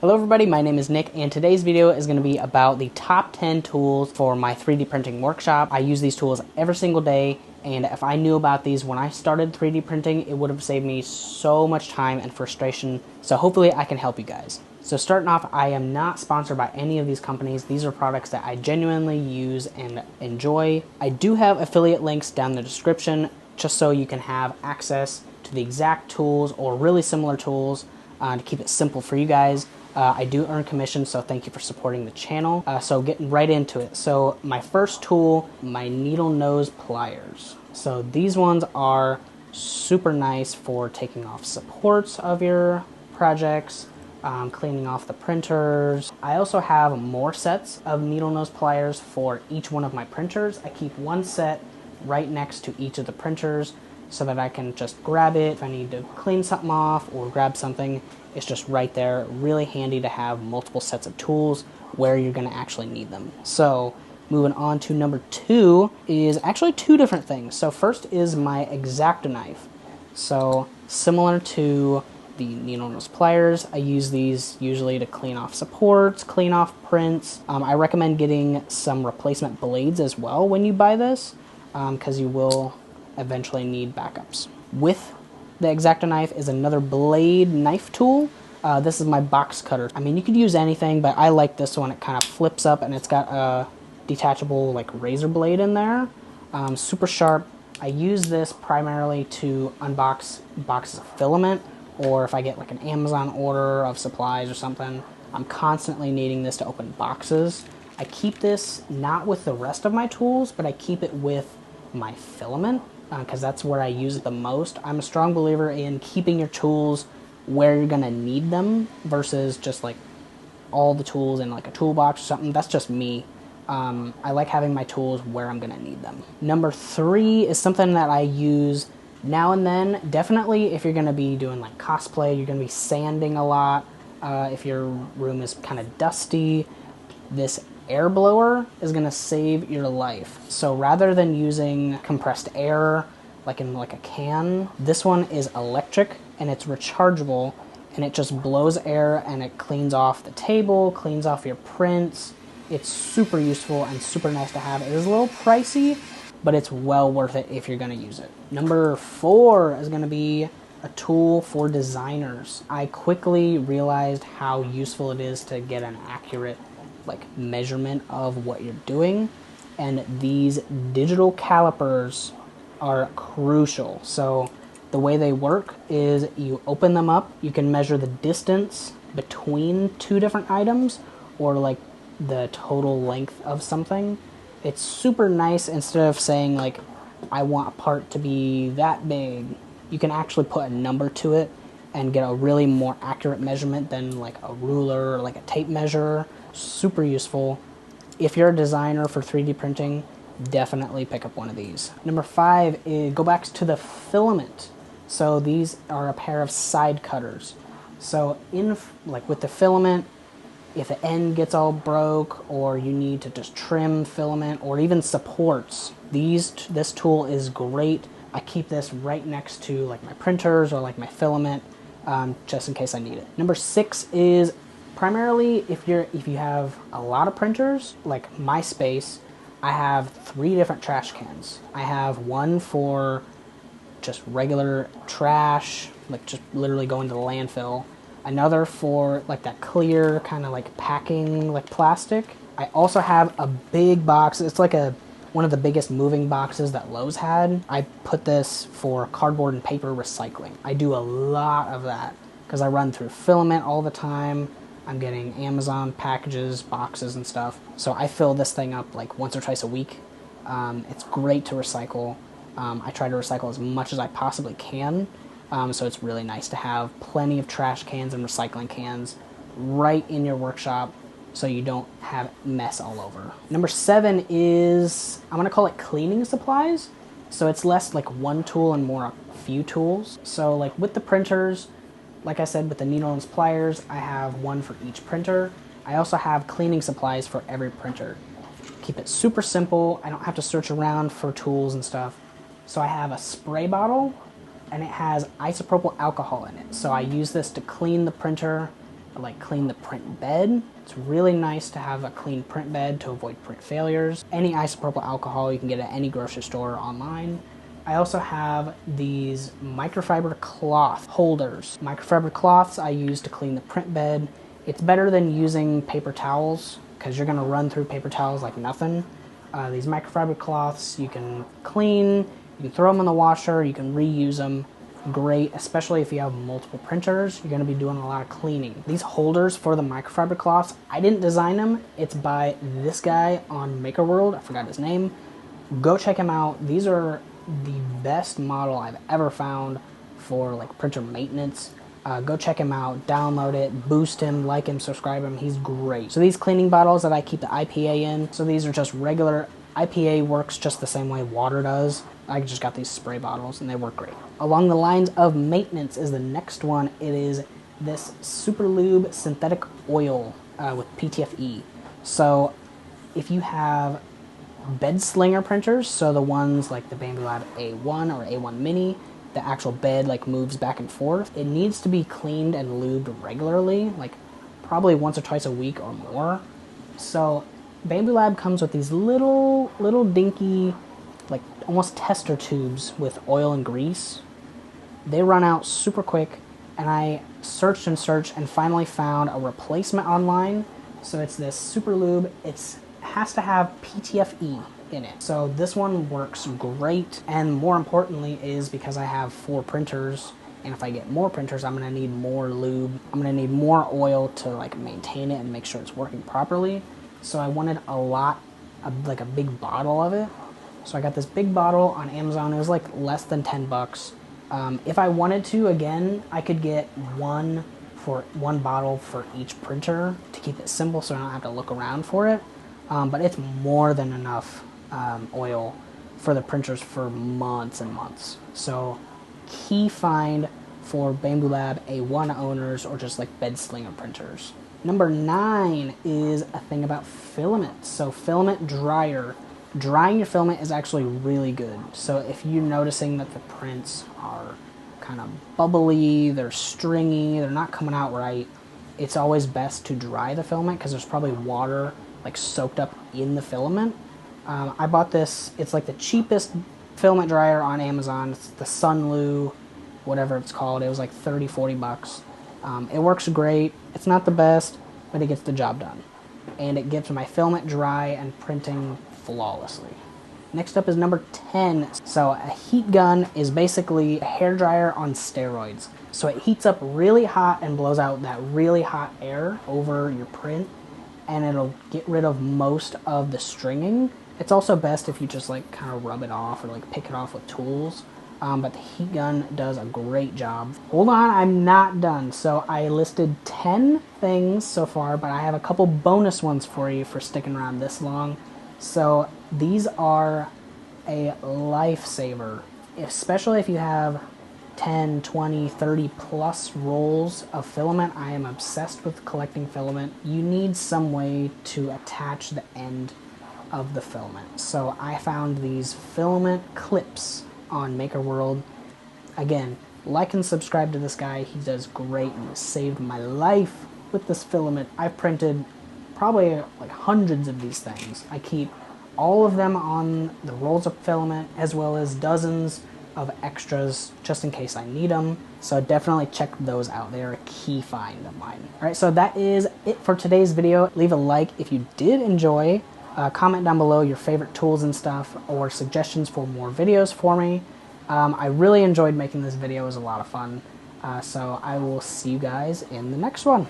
Hello everybody, my name is Nick and today's video is going to be about the top 10 tools for my 3D printing workshop. I use these tools every single day, and if I knew about these when I started 3D printing, it would have saved me so much time and frustration. So hopefully I can help you guys. So starting off, I am not sponsored by any of these companies. These are products that I genuinely use and enjoy. I do have affiliate links down in the description just so you can have access to the exact tools or really similar tools to keep it simple for you guys. I do earn commission, so thank you for supporting the channel. So getting right into it. So my first tool, my needle nose pliers. So these ones are super nice for taking off supports of your projects, cleaning off the printers. I also have more sets of needle nose pliers for each one of my printers. I keep one set right next to each of the printers so that I can just grab it if I need to clean something off or grab something. It's just right there. Really handy to have multiple sets of tools where you're going to actually need them. So moving on to number two is actually two different things. So first is my X-Acto knife. So similar to the needle nose pliers, I use these usually to clean off supports, clean off prints. I recommend getting some replacement blades as well when you buy this, because you will eventually need backups. With the X-Acto knife is another blade knife tool. This is my box cutter. I mean, you could use anything, but I like this one. It kind of flips up and it's got a detachable like razor blade in there. Super sharp. I use this primarily to unbox boxes of filament, or if I get like an Amazon order of supplies or something, I'm constantly needing this to open boxes. I keep this not with the rest of my tools, but I keep it with my filament, because that's where I use it the most. I'm a strong believer in keeping your tools where you're gonna need them versus just like all the tools in like a toolbox or something. That's just me. I like having my tools where I'm gonna need them. Number three is something that I use now and then. Definitely if you're gonna be doing like cosplay, you're gonna be sanding a lot. If your room is kind of dusty, this air blower is going to save your life. So rather than using compressed air like in like a can, this one is electric and it's rechargeable, and it just blows air and it cleans off the table, cleans off your prints. It's super useful and super nice to have. It is a little pricey, but it's well worth it if you're going to use it. Number four is going to be a tool for designers. I quickly realized how useful it is to get an accurate like measurement of what you're doing, and these digital calipers are crucial. So the way they work is you open them up, you can measure the distance between two different items or like the total length of something. It's super nice. Instead of saying like I want a part to be that big, you can actually put a number to it and get a really more accurate measurement than like a ruler or like a tape measure. Super useful. If you're a designer for 3D printing, definitely pick up one of these. Number five is go back to the filament. So these are a pair of side cutters. So in like with the filament, if the end gets all broke or you need to just trim filament or even supports, this tool is great. I keep this right next to like my printers or like my filament, just in case I need it. Number six is primarily if you have a lot of printers, like my space, I have 3 different trash cans. I have one for just regular trash, like just literally going to the landfill. Another for like that clear kind of like packing, like plastic. I also have a big box. It's like one of the biggest moving boxes that Lowe's had. I put this for cardboard and paper recycling. I do a lot of that because I run through filament all the time. I'm getting Amazon packages, boxes and stuff. So I fill this thing up like once or twice a week. It's great to recycle. I try to recycle as much as I possibly can. So it's really nice to have plenty of trash cans and recycling cans right in your workshop so you don't have mess all over. Number seven is, I'm gonna call it cleaning supplies. So it's less like one tool and more a few tools. So like with the printers, like I said, with the needle nose pliers, I have one for each printer. I also have cleaning supplies for every printer. Keep it super simple. I don't have to search around for tools and stuff. So I have a spray bottle and it has isopropyl alcohol in it. So I use this to clean the printer like clean the print bed. It's really nice to have a clean print bed to avoid print failures. Any isopropyl alcohol you can get at any grocery store or online. I also have these microfiber cloth holders. Microfiber cloths I use to clean the print bed. It's better than using paper towels because you're gonna run through paper towels like nothing. These microfiber cloths you can clean, you can throw them in the washer, you can reuse them. Great, especially if you have multiple printers, you're gonna be doing a lot of cleaning. These holders for the microfiber cloths, I didn't design them. It's by this guy on MakerWorld, I forgot his name. Go check him out. These are the best model I've ever found for like printer maintenance. Go check him out, download it, boost him, like him, subscribe him. He's great. So these cleaning bottles that I keep the IPA in, so these are just regular. IPA works just the same way water does. I just got these spray bottles and they work great. Along the lines of maintenance is the next one. It is this Super Lube synthetic oil with PTFE. So if you have bed slinger printers, so the ones like the Bambu Lab A1 or A1 Mini, the actual bed like moves back and forth, it needs to be cleaned and lubed regularly, like probably once or twice a week or more. So Bambu Lab comes with these little dinky, like almost tester tubes with oil and grease. They run out super quick, and I searched and searched and finally found a replacement online. So it's this Super Lube. It has to have PTFE in it. So this one works great, and more importantly is because I have 4 printers, and if I get more printers, I'm gonna need more lube. I'm gonna need more oil to like maintain it and make sure it's working properly. So I wanted a lot, like a big bottle of it. So I got this big bottle on Amazon. It was like less than 10 bucks. If I wanted to, again, I could get one bottle for each printer to keep it simple so I don't have to look around for it. But it's more than enough oil for the printers for months and months. So key find for Bambu Lab A1 owners or just like bed slinger printers. Number 9 is a thing about filament. So filament dryer. Drying your filament is actually really good. So if you're noticing that the prints are kind of bubbly, they're stringy, they're not coming out right, it's always best to dry the filament because there's probably water like soaked up in the filament. I bought this, it's like the cheapest filament dryer on Amazon. It's the Sunlu, whatever it's called. It was like 30-40 bucks. It works great. It's not the best, but it gets the job done. And it gets my filament dry and printing flawlessly. Next up is number 10. So a heat gun is basically a hairdryer on steroids. So it heats up really hot and blows out that really hot air over your print, and it'll get rid of most of the stringing. It's also best if you just like kind of rub it off or like pick it off with tools. But the heat gun does a great job. Hold on, I'm not done. So I listed 10 things so far, but I have a couple bonus ones for you for sticking around this long. So these are a lifesaver, especially if you have 10, 20, 30 plus rolls of filament. I am obsessed with collecting filament. You need some way to attach the end of the filament. So I found these filament clips on MakerWorld. Again, like and subscribe to this guy. He does great and saved my life with this filament. I've printed probably like hundreds of these things. I keep all of them on the rolls of filament as well as dozens of extras just in case I need them. So definitely check those out. They're a key find of mine. All right, so that is it for today's video. Leave a like if you did enjoy. Comment down below your favorite tools and stuff or suggestions for more videos for me. I really enjoyed making this video. It was a lot of fun. So I will see you guys in the next one.